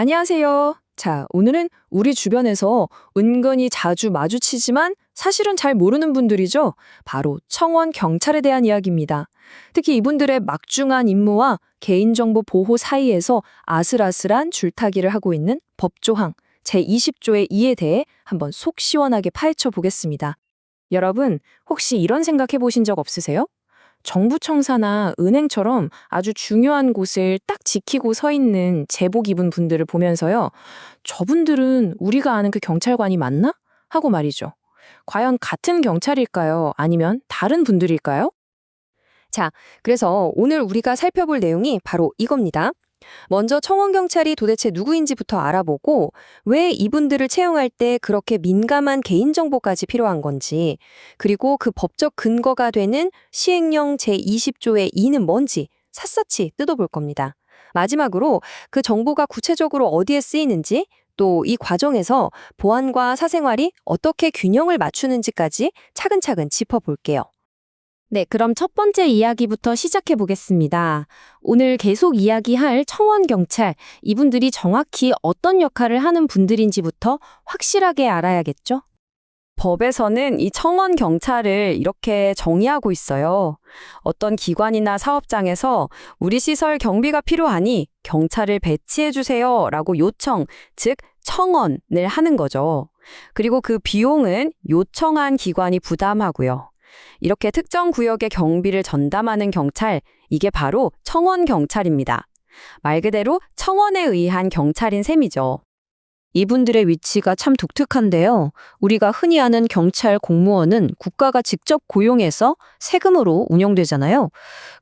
안녕하세요. 자, 오늘은 우리 주변에서 은근히 자주 마주치지만 사실은 잘 모르는 분들이죠. 바로 청원 경찰에 대한 이야기입니다. 특히 이분들의 막중한 임무와 개인정보 보호 사이에서 아슬아슬한 줄타기를 하고 있는 법조항 제20조의 이에 대해 한번 속 시원하게 파헤쳐 보겠습니다. 여러분, 혹시 이런 생각해 보신 적 없으세요? 정부 청사나 은행처럼 아주 중요한 곳을 딱 지키고 서 있는 제복 입은 분들을 보면서요. 저분들은 우리가 아는 그 경찰관이 맞나? 하고 말이죠. 과연 같은 경찰일까요? 아니면 다른 분들일까요? 자, 그래서 오늘 우리가 살펴볼 내용이 바로 이겁니다. 먼저 청원경찰이 도대체 누구인지부터 알아보고 왜 이분들을 채용할 때 그렇게 민감한 개인정보까지 필요한 건지, 그리고 그 법적 근거가 되는 시행령 제20조의 이는 뭔지 샅샅이 뜯어볼 겁니다. 마지막으로 그 정보가 구체적으로 어디에 쓰이는지, 또 이 과정에서 보안과 사생활이 어떻게 균형을 맞추는지까지 차근차근 짚어볼게요. 네, 그럼 첫 번째 이야기부터 시작해 보겠습니다. 오늘 계속 이야기할 청원경찰, 이분들이 정확히 어떤 역할을 하는 분들인지부터 확실하게 알아야겠죠? 법에서는 이 청원경찰을 이렇게 정의하고 있어요. 어떤 기관이나 사업장에서 우리 시설 경비가 필요하니 경찰을 배치해 주세요 라고 요청, 즉 청원을 하는 거죠. 그리고 그 비용은 요청한 기관이 부담하고요. 이렇게 특정 구역의 경비를 전담하는 경찰, 이게 바로 청원경찰입니다. 말 그대로 청원에 의한 경찰인 셈이죠. 이분들의 위치가 참 독특한데요. 우리가 흔히 아는 경찰 공무원은 국가가 직접 고용해서 세금으로 운영되잖아요.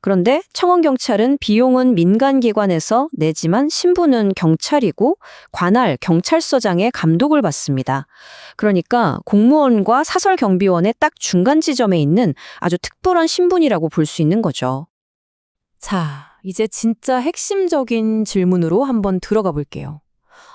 그런데 청원경찰은 비용은 민간기관에서 내지만 신분은 경찰이고 관할 경찰서장의 감독을 받습니다. 그러니까 공무원과 사설경비원의 딱 중간 지점에 있는 아주 특별한 신분이라고 볼 수 있는 거죠. 자, 이제 진짜 핵심적인 질문으로 한번 들어가 볼게요.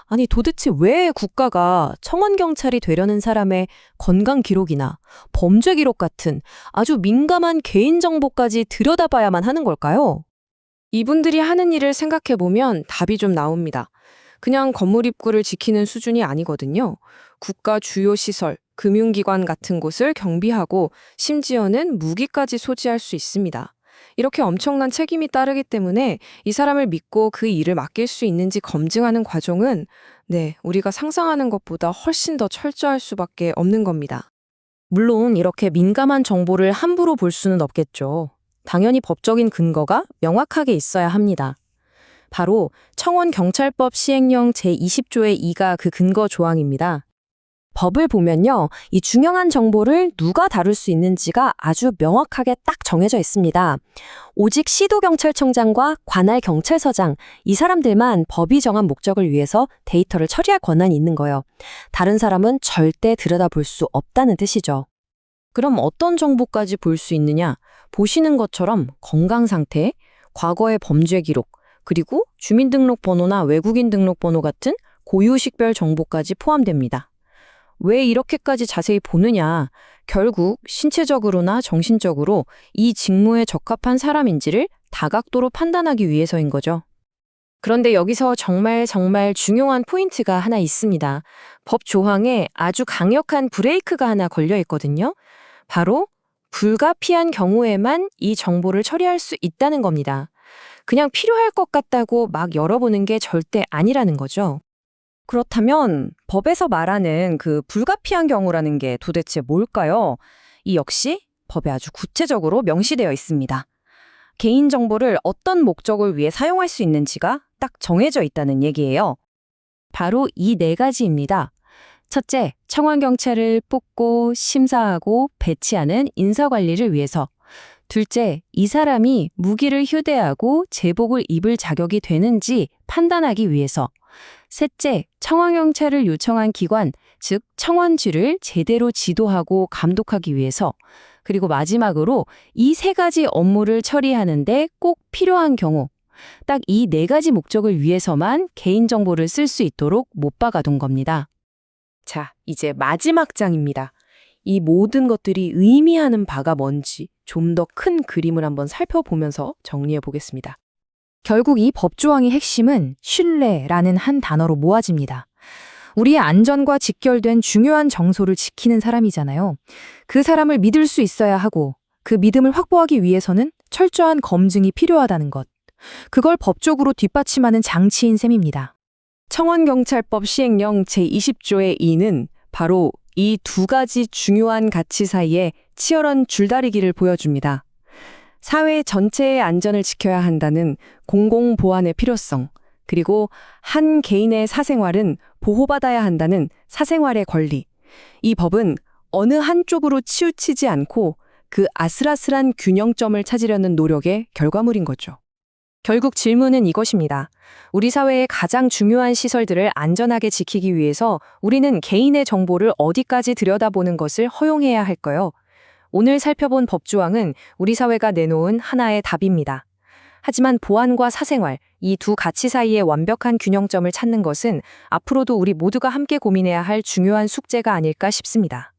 아니, 도대체 왜 국가가 청원경찰이 되려는 사람의 건강 기록이나 범죄 기록 같은 아주 민감한 개인정보까지 들여다봐야만 하는 걸까요? 이분들이 하는 일을 생각해보면 답이 좀 나옵니다. 그냥 건물 입구를 지키는 수준이 아니거든요. 국가 주요 시설, 금융기관 같은 곳을 경비하고 심지어는 무기까지 소지할 수 있습니다. 이렇게 엄청난 책임이 따르기 때문에 이 사람을 믿고 그 일을 맡길 수 있는지 검증하는 과정은 우리가 상상하는 것보다 훨씬 더 철저할 수밖에 없는 겁니다. 물론 이렇게 민감한 정보를 함부로 볼 수는 없겠죠. 당연히 법적인 근거가 명확하게 있어야 합니다. 바로 청원경찰법 시행령 제20조의 2가 그 근거 조항입니다. 법을 보면요, 이 중요한 정보를 누가 다룰 수 있는지가 아주 명확하게 딱 정해져 있습니다. 오직 시도경찰청장과 관할 경찰서장, 이 사람들만 법이 정한 목적을 위해서 데이터를 처리할 권한이 있는 거예요. 다른 사람은 절대 들여다볼 수 없다는 뜻이죠. 그럼 어떤 정보까지 볼 수 있느냐? 보시는 것처럼 건강 상태, 과거의 범죄 기록, 그리고 주민등록번호나 외국인 등록번호 같은 고유식별 정보까지 포함됩니다. 왜 이렇게까지 자세히 보느냐? 결국 신체적으로나 정신적으로 이 직무에 적합한 사람인지를 다각도로 판단하기 위해서인 거죠. 그런데 여기서 정말 중요한 포인트가 하나 있습니다. 법 조항에 아주 강력한 브레이크가 하나 걸려 있거든요. 바로 불가피한 경우에만 이 정보를 처리할 수 있다는 겁니다. 그냥 필요할 것 같다고 막 열어보는 게 절대 아니라는 거죠. 그렇다면 법에서 말하는 그 불가피한 경우라는 게 도대체 뭘까요? 이 역시 법에 아주 구체적으로 명시되어 있습니다. 개인정보를 어떤 목적을 위해 사용할 수 있는지가 딱 정해져 있다는 얘기예요. 바로 이 네 가지입니다. 첫째, 청원경찰을 뽑고 심사하고 배치하는 인사관리를 위해서. 둘째, 이 사람이 무기를 휴대하고 제복을 입을 자격이 되는지 판단하기 위해서. 셋째, 청원경찰을 요청한 기관, 즉 청원지를 제대로 지도하고 감독하기 위해서. 그리고 마지막으로 이 세 가지 업무를 처리하는데 꼭 필요한 경우, 딱 이 네 가지 목적을 위해서만 개인정보를 쓸 수 있도록 못 박아둔 겁니다. 자, 이제 마지막 장입니다. 이 모든 것들이 의미하는 바가 뭔지 좀 더 큰 그림을 한번 살펴보면서 정리해 보겠습니다. 결국 이 법조항의 핵심은 신뢰라는 한 단어로 모아집니다. 우리의 안전과 직결된 중요한 정보를 지키는 사람이잖아요. 그 사람을 믿을 수 있어야 하고 그 믿음을 확보하기 위해서는 철저한 검증이 필요하다는 것. 그걸 법적으로 뒷받침하는 장치인 셈입니다. 청원경찰법 시행령 제20조의 2는 바로 이 두 가지 중요한 가치 사이에 치열한 줄다리기를 보여줍니다. 사회 전체의 안전을 지켜야 한다는 공공보안의 필요성, 그리고 한 개인의 사생활은 보호받아야 한다는 사생활의 권리. 이 법은 어느 한쪽으로 치우치지 않고 그 아슬아슬한 균형점을 찾으려는 노력의 결과물인 거죠. 결국 질문은 이것입니다. 우리 사회의 가장 중요한 시설들을 안전하게 지키기 위해서 우리는 개인의 정보를 어디까지 들여다보는 것을 허용해야 할까요? 오늘 살펴본 법조항은 우리 사회가 내놓은 하나의 답입니다. 하지만 보안과 사생활, 이 두 가치 사이의 완벽한 균형점을 찾는 것은 앞으로도 우리 모두가 함께 고민해야 할 중요한 숙제가 아닐까 싶습니다.